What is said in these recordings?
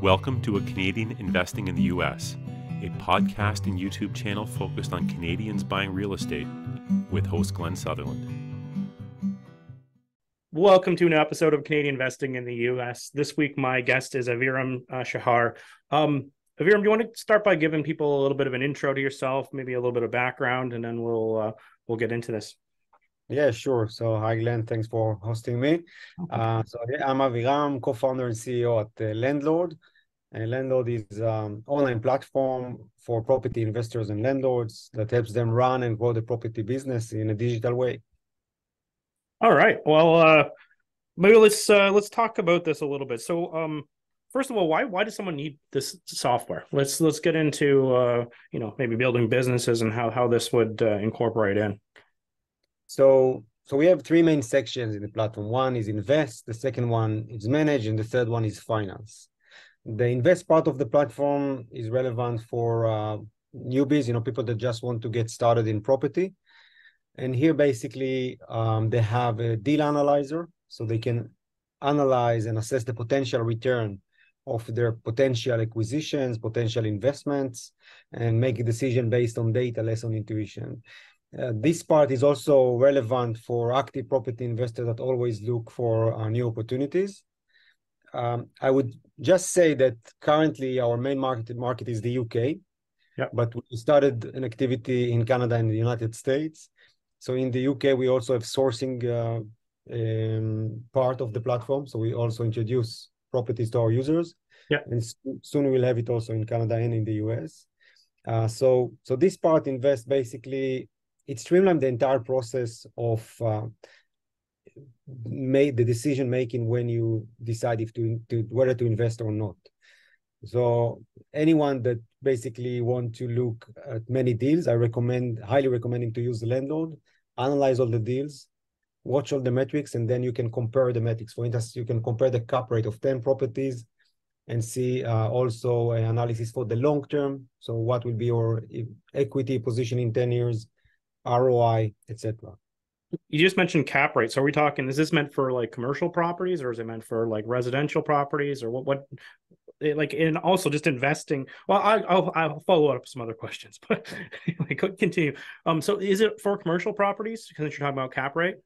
Welcome to A Canadian Investing in the U.S., a podcast and YouTube channel focused on Canadians buying real estate with host Glenn Sutherland. Welcome to an episode of Canadian Investing in the U.S. This week, my guest is Aviram Shahar. Aviram, do you want to start by giving people a little bit of an intro to yourself, maybe a little bit of background, and then we'll get into this? Yeah, sure. So hi, Glenn. Thanks for hosting me. I'm Aviram, co-founder and CEO at Landlord. And Landlord is an online platform for property investors and landlords that helps them run and grow the property business in a digital way. All right. Well, maybe let's talk about this a little bit. So, first of all, why does someone need this software? Let's get into maybe building businesses and how this would incorporate in. So we have three main sections in the platform. One is invest, the second one is manage, and the third one is finance. The invest part of the platform is relevant for newbies, people that just want to get started in property. And here, basically, they have a deal analyzer, so they can analyze and assess the potential return of their potential acquisitions, potential investments, and make a decision based on data, less on intuition. This part is also relevant for active property investors that always look for new opportunities. I would just say that currently our main market is the UK, but we started an activity in Canada and the United States. So in the UK, we also have sourcing part of the platform. So we also introduce properties to our users. And soon we'll have it also in Canada and in the US. So this part invest basically, it streamlined the entire process of made the decision making when you decide whether to invest or not. So anyone that basically want to look at many deals, I highly recommend to use the Landlord, analyze all the deals, watch all the metrics, and then you can compare the metrics. For instance, you can compare the cap rate of 10 properties and see also an analysis for the long term. So what will be your equity position in 10 years, ROI, etc. You just mentioned cap rate. So are we talking, is this meant for like commercial properties, or is it meant for like residential properties, or what and also just investing? Well, I'll follow up with some other questions, but continue. So is it for commercial properties because you're talking about cap rate?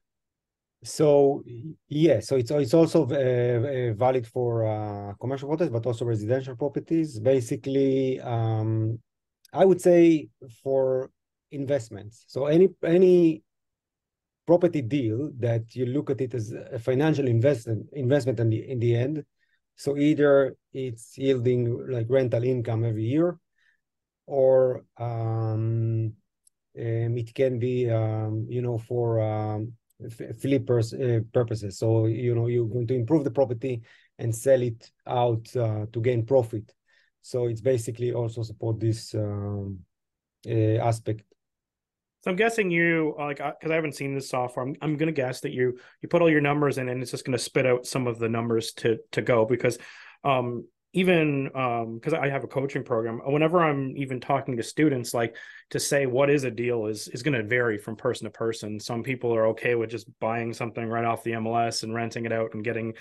So yeah, so it's also valid for commercial properties, but also residential properties. Basically, I would say for investments. So any property deal that you look at it as a financial investment in the end. So either it's yielding like rental income every year, or it can be for flippers purposes. So you're going to improve the property and sell it out to gain profit. So it's basically also support this aspect. So I'm guessing you because I haven't seen this software. I'm going to guess that you put all your numbers in, and it's just going to spit out some of the numbers to go, because because I have a coaching program, whenever I'm even talking to students, like to say what is a deal is going to vary from person to person. Some people are okay with just buying something right off the MLS and renting it out and getting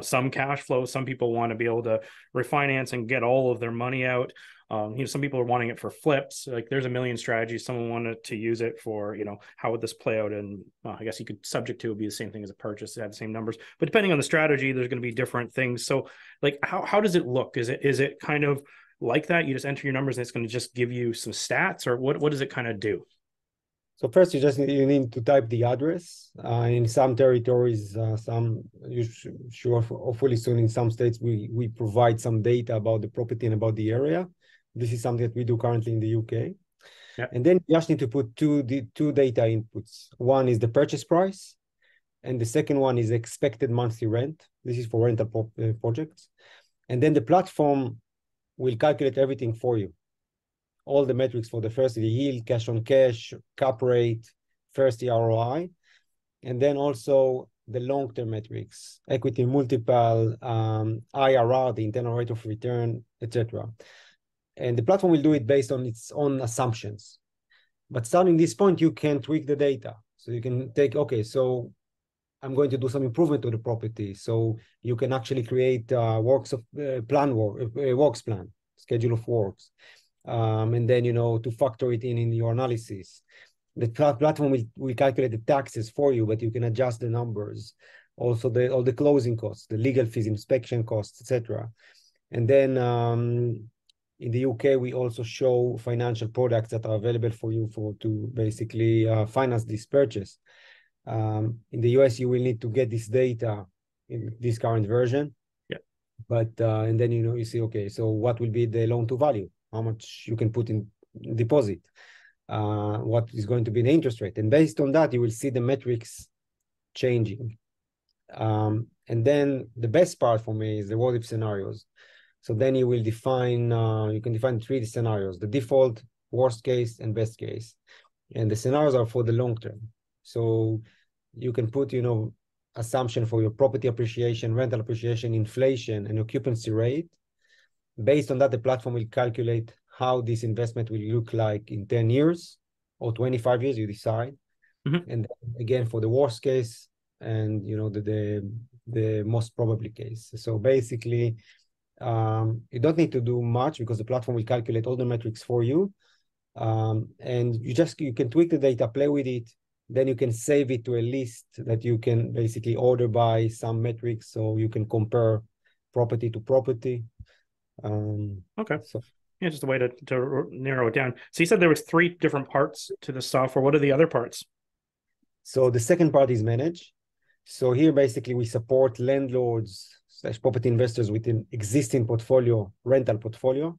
some cash flow. Some people want to be able to refinance and get all of their money out. Some people are wanting it for flips. Like there's a million strategies. Someone wanted to use it for, how would this play out? And I guess you could subject to would be the same thing as a purchase, have the same numbers, but depending on the strategy, there's going to be different things. So like, how does it look? Is it kind of like that? You just enter your numbers and it's going to just give you some stats, or what does it kind of do? So first, you need to type the address. In some territories, hopefully soon in some states, we provide some data about the property and about the area. This is something that we do currently in the UK. And then you just need to put two data inputs. One is the purchase price, and the second one is expected monthly rent. This is for rental projects. And then the platform will calculate everything for you. All the metrics for the yield, cash on cash, cap rate, first year ROI, and then also the long-term metrics, equity multiple, IRR, the internal rate of return, etc. And the platform will do it based on its own assumptions. But starting this point, you can tweak the data. So you can take, so I'm going to do some improvement to the property. So you can actually create works plan, schedule of works. And then, to factor it in your analysis. The platform will calculate the taxes for you, but you can adjust the numbers. Also, all the closing costs, the legal fees, inspection costs, etc. And then in the UK, we also show financial products that are available for you to basically finance this purchase. In the US, you will need to get this data in this current version. Yeah. But and then you see, okay, so what will be the loan to value? How much you can put in deposit? What is going to be the interest rate? And based on that, you will see the metrics changing. And then the best part for me is the what if scenarios. So then you will define, you can define 3 scenarios: the default, worst case, and best case. And the scenarios are for the long term. So you can put, assumption for your property appreciation, rental appreciation, inflation, and occupancy rate. Based on that, the platform will calculate how this investment will look like in 10 years or 25 years, you decide. Mm-hmm. And then again, for the worst case and, the most probably case. So basically, you don't need to do much because the platform will calculate all the metrics for you. And you can tweak the data, play with it. Then you can save it to a list that you can basically order by some metrics, so you can compare property to property. Okay. So yeah, just a way to narrow it down. So you said there was 3 different parts to the software. What are the other parts? So the second part is manage. So here, basically, we support landlords/property investors with an existing portfolio, rental portfolio.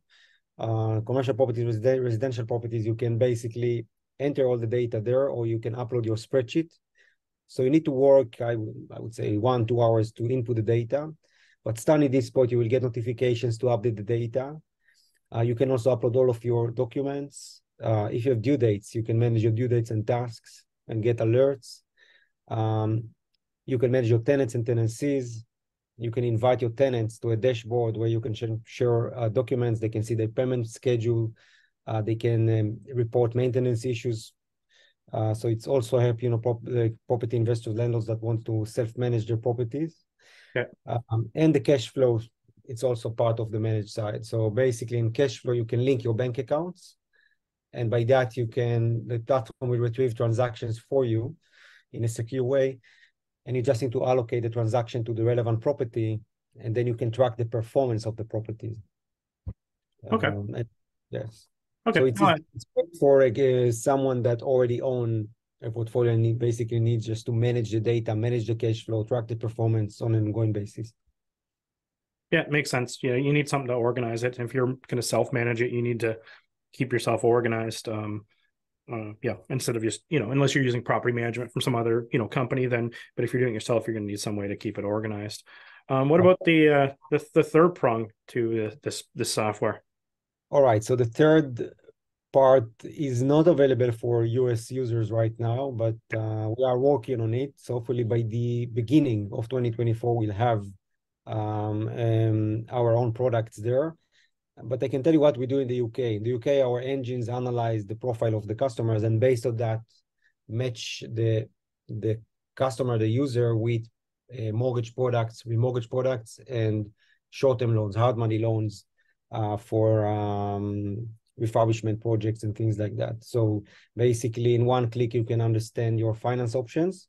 Commercial properties, residential properties, you can basically enter all the data there, or you can upload your spreadsheet. So you need to work, I would say 1-2 hours to input the data. But starting this point, you will get notifications to update the data. You can also upload all of your documents. If you have due dates, you can manage your due dates and tasks and get alerts. You can manage your tenants and tenancies. You can invite your tenants to a dashboard where you can share documents. They can see their payment schedule. They can report maintenance issues. So it's also help, property investors, landlords that want to self-manage their properties. Okay. And the cash flow, it's also part of the managed side. So basically in cash flow, you can link your bank accounts. And by that, the platform will retrieve transactions for you in a secure way. And you just need to allocate the transaction to the relevant property, and then you can track the performance of the property. Okay. Yes. Okay. So it's for someone that already owns a portfolio and basically needs just to manage the data, manage the cash flow, track the performance on an ongoing basis. Yeah, it makes sense. Yeah, you need something to organize it. And if you're going to self-manage it, you need to keep yourself organized. Instead of just, unless you're using property management from some other, company, then, but if you're doing it yourself, you're going to need some way to keep it organized. What about the third prong to this software? All right. So the third part is not available for US users right now, but we are working on it. So hopefully by the beginning of 2024, we'll have our own products there. But I can tell you what we do in the UK. In the UK, our engines analyze the profile of the customers, and based on that, match the customer, the user, with mortgage products, remortgage products, and short-term loans, hard money loans for refurbishment projects and things like that. So basically, in one click, you can understand your finance options,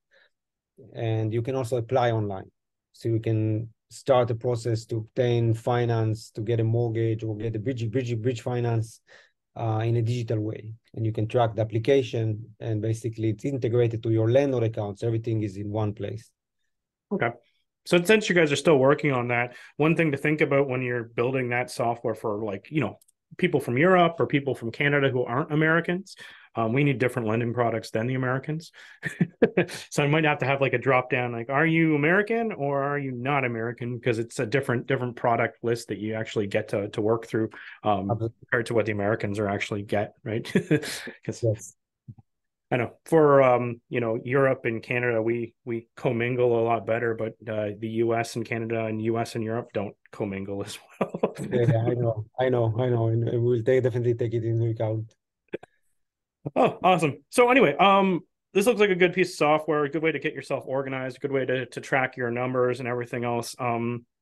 and you can also apply online. So you can start a process to obtain finance, to get a mortgage, or get a bridge finance in a digital way. And you can track the application, and basically it's integrated to your landlord accounts. Everything is in one place. Okay. So since you guys are still working on that, one thing to think about when you're building that software for, like, people from Europe or people from Canada who aren't Americans, we need different lending products than the Americans. So I might have to have like a drop down, like, are you American or are you not American? Because it's a different product list that you actually get to work through compared to what the Americans are actually get, right? Because yes. I know for Europe and Canada, we commingle a lot better, but the US and Canada and US and Europe don't commingle as well. Yeah, I know, and we'll definitely take it into account. Oh, awesome. So anyway, this looks like a good piece of software, a good way to get yourself organized, a good way to track your numbers and everything else.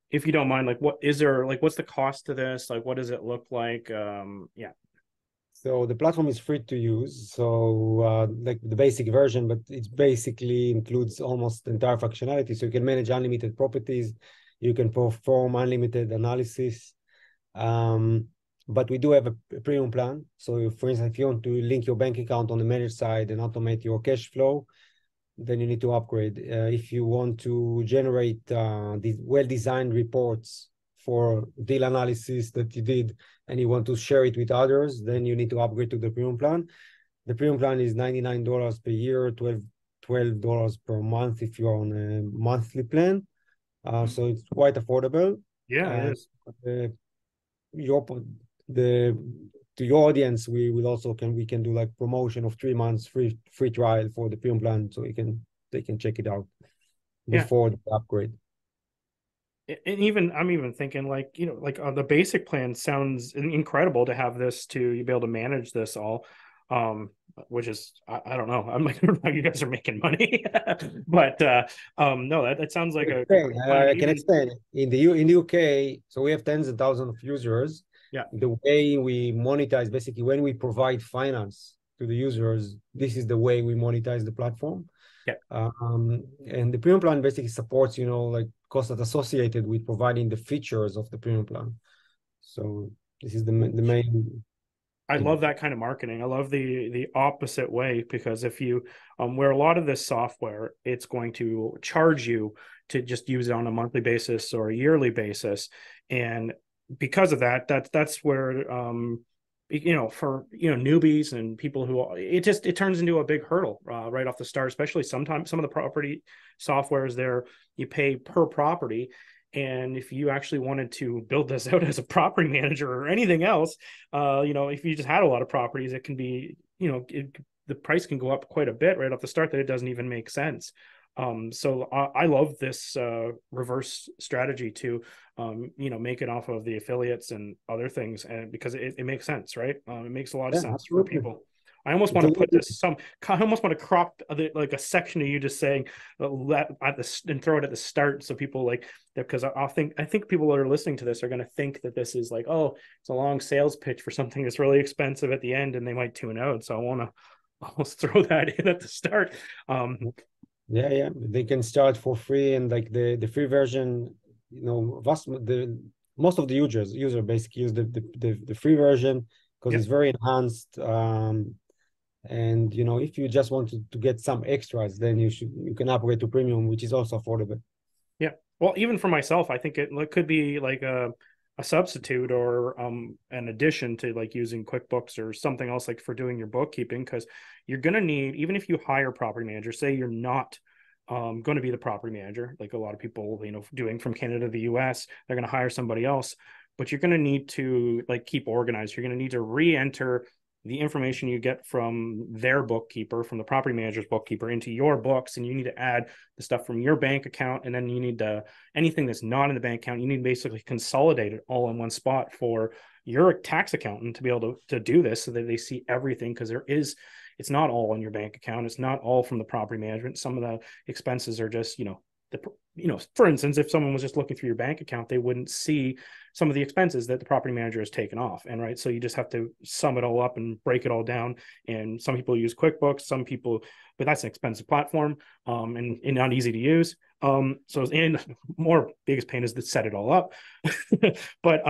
If you don't mind, like, what is there, like, what's the cost to this? Like, what does it look like? Yeah. So the platform is free to use. So like the basic version, but it basically includes almost the entire functionality. So you can manage unlimited properties, you can perform unlimited analysis. But we do have a premium plan. So for instance, if you want to link your bank account on the managed side and automate your cash flow, then you need to upgrade. If you want to generate these well-designed reports for deal analysis that you did and you want to share it with others, then you need to upgrade to the premium plan. The premium plan is $99 per year, $12 per month if you're on a monthly plan. So it's quite affordable. Yeah, it is. To your audience, we can do like promotion of 3 months free trial for the premium plan, so they can check it out before the upgrade. And even I'm even thinking, like, you know, like the basic plan sounds incredible to have this, to be able to manage this all, which is I don't know, I'm like, I don't know how you guys are making money. But no, that sounds like I can explain. In the UK, so we have tens of thousands of users. Yeah. The way we monetize, basically, when we provide finance to the users, this is the way we monetize the platform. Yeah. And the premium plan basically supports, you know, like costs that associated with providing the features of the premium plan. So this is the main. I love that kind of marketing. I love the opposite way, because if you where a lot of this software, it's going to charge you to just use it on a monthly basis or a yearly basis, and because of that, that's where you know, for, you know, newbies and people who, it turns into a big hurdle right off the start. Especially sometimes some of the property softwares there, you pay per property, and if you actually wanted to build this out as a property manager or anything else, you know, if you just had a lot of properties, it can be, you know, the price can go up quite a bit right off the start, that it doesn't even make sense. So I love this reverse strategy to, you know, make it off of the affiliates and other things, and because it makes sense, right? It makes a lot of sense absolutely. for people. I almost want to put this I almost want to crop like a section of you just saying that at the, and throw it at the start, so people like, because I think people that are listening to this are going to think that this is like, oh, it's a long sales pitch for something that's really expensive at the end, and they might tune out. So I want to almost throw that in at the start. Yeah, they can start for free, and like the free version, you know, most of the user basically use the free version because it's very enhanced. And you know, if you just want to get some extras, then you can upgrade to premium, which is also affordable. Yeah, well, even for myself, I think it could be like a substitute or an addition to like using QuickBooks or something else, like for doing your bookkeeping, because you're going to need, even if you hire property manager, say you're not going to be the property manager, like a lot of people, you know, doing from Canada to the US, they're going to hire somebody else, but you're going to need to like keep organized. You're going to need to re-enter the information you get from their bookkeeper, from the property manager's bookkeeper, into your books, and you need to add the stuff from your bank account, and then you need to, anything that's not in the bank account, you need to basically consolidate it all in one spot for your tax accountant to be able to do this, so that they see everything, because it's not all in your bank account, it's not all from the property management. Some of the expenses are just, you know, for instance, if someone was just looking through your bank account, they wouldn't see some of the expenses that the property manager has taken off. And right, so you just have to sum it all up and break it all down. And some people use QuickBooks, some people, but that's an expensive platform, and not easy to use. So, and more biggest pain is to set it all up. But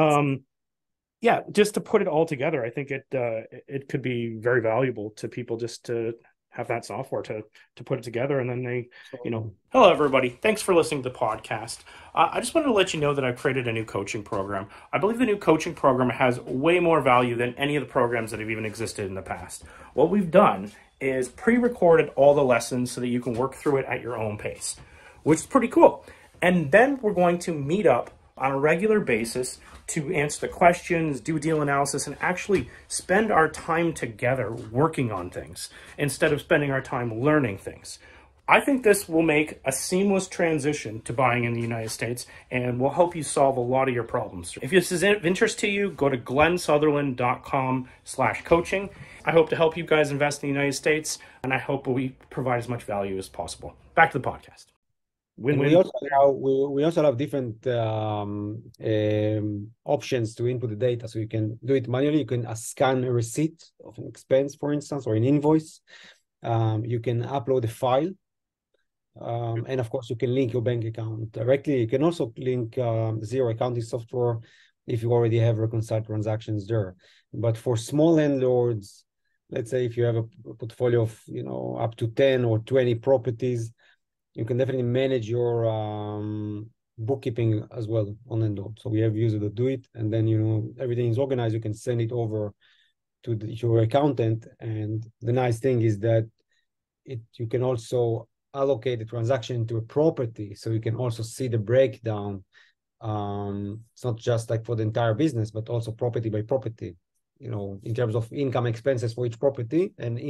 yeah, just to put it all together, I think it could be very valuable to people just to have that software to put it together, and then they, you know. Hello, everybody. Thanks for listening to the podcast. I just wanted to let you know that I've created a new coaching program. I believe the new coaching program has way more value than any of the programs that have even existed in the past. What we've done is pre-recorded all the lessons so that you can work through it at your own pace, which is pretty cool. And then we're going to meet up on a regular basis to answer the questions, do deal analysis, and actually spend our time together working on things instead of spending our time learning things. I think this will make a seamless transition to buying in the United States and will help you solve a lot of your problems. If this is of interest to you, go to glensutherland.com/coaching. I hope to help you guys invest in the United States, and I hope we provide as much value as possible. Back to the podcast. We also have different options to input the data. So you can do it manually. You can scan a receipt of an expense, for instance, or an invoice. You can upload a file. And of course, you can link your bank account directly. You can also link zero accounting software if you already have reconciled transactions there. But for small landlords, let's say if you have a portfolio of up to 10 or 20 properties, you can definitely manage your bookkeeping as well on landlord. So we have users that do it, and then everything is organized. You can send it over to your accountant, and the nice thing is that you can also allocate the transaction to a property, so you can also see the breakdown. It's not just like for the entire business, but also property by property, in terms of income expenses for each property, and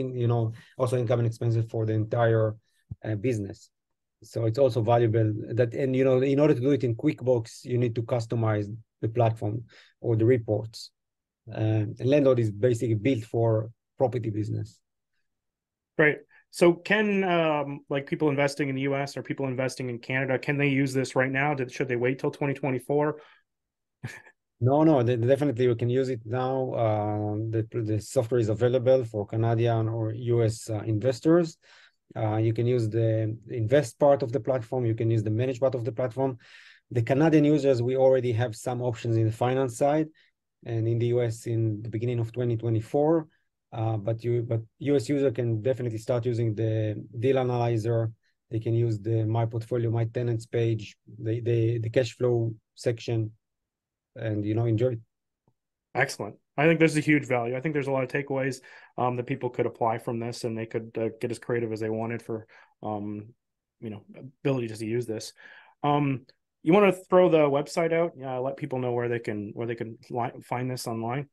also income and expenses for the entire business. So it's also valuable that, and in order to do it in QuickBooks, you need to customize the platform or the reports. And landlord is basically built for property business. Great. So can like people investing in the US or people investing in Canada, can they use this right now? Should they wait till 2024? No, definitely we can use it now. The software is available for Canadian or US investors. You can use the invest part of the platform. You can use the manage part of the platform. The Canadian users, we already have some options in the finance side, and in the US in the beginning of 2024. But US user can definitely start using the deal analyzer. They can use the My Portfolio, My Tenants page, the cash flow section, and enjoy it. Excellent. I think there's a huge value. I think there's a lot of takeaways that people could apply from this, and they could get as creative as they wanted for ability to use this. You want to throw the website out? Let people know where they can find this online.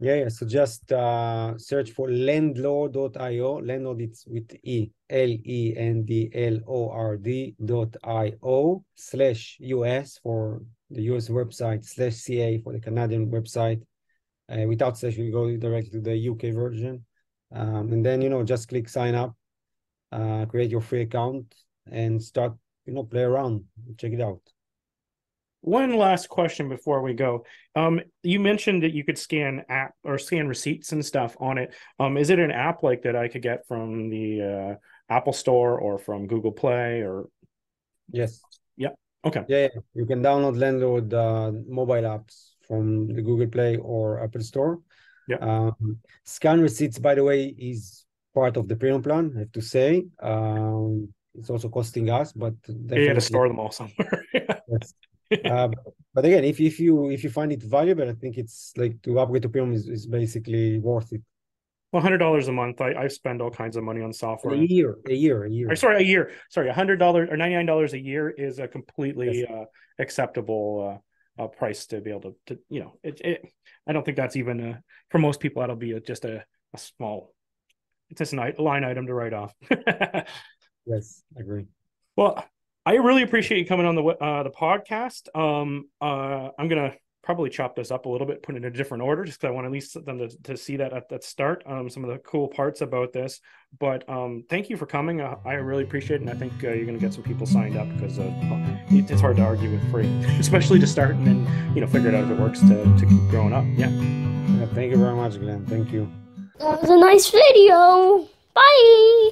Yeah. So just search for lendlord.io. Landlord, it's with E, LENDLORD.io/US for the US website, /CA for the Canadian website. Without slash, you go directly to the UK version. And then, just click sign up, create your free account, and start, play around, check it out. One last question before we go. You mentioned that you could scan receipts and stuff on it. Is it an app like that I could get from the Apple Store or from Google Play or? Yes. Yeah. Okay. Yeah. You can download Landlord mobile apps from the Google Play or Apple Store. Yeah. Scan receipts, by the way, is part of the premium plan, I have to say. It's also costing us, but definitely. You got to store them all somewhere. Yes. But again, if you find it valuable, I think it's like to upgrade to premium is basically worth it. Well, $100 a month. I spend all kinds of money on software. A year. Sorry, a year. Sorry, $100 or $99 a year is a completely acceptable price to be able to I don't think that's even for most people that'll be just a small. It's just a line item to write off. Yes, I agree. Well, I really appreciate you coming on the podcast. I'm gonna probably chop this up a little bit, put it in a different order, just because I want at least them to see that at that start. Some of the cool parts about this. But thank you for coming. I really appreciate it, and I think you're gonna get some people signed up because it's hard to argue with free, especially to start and then figure it out if it works to keep growing up. Yeah. Thank you very much, Glenn. Thank you. That was a nice video. Bye.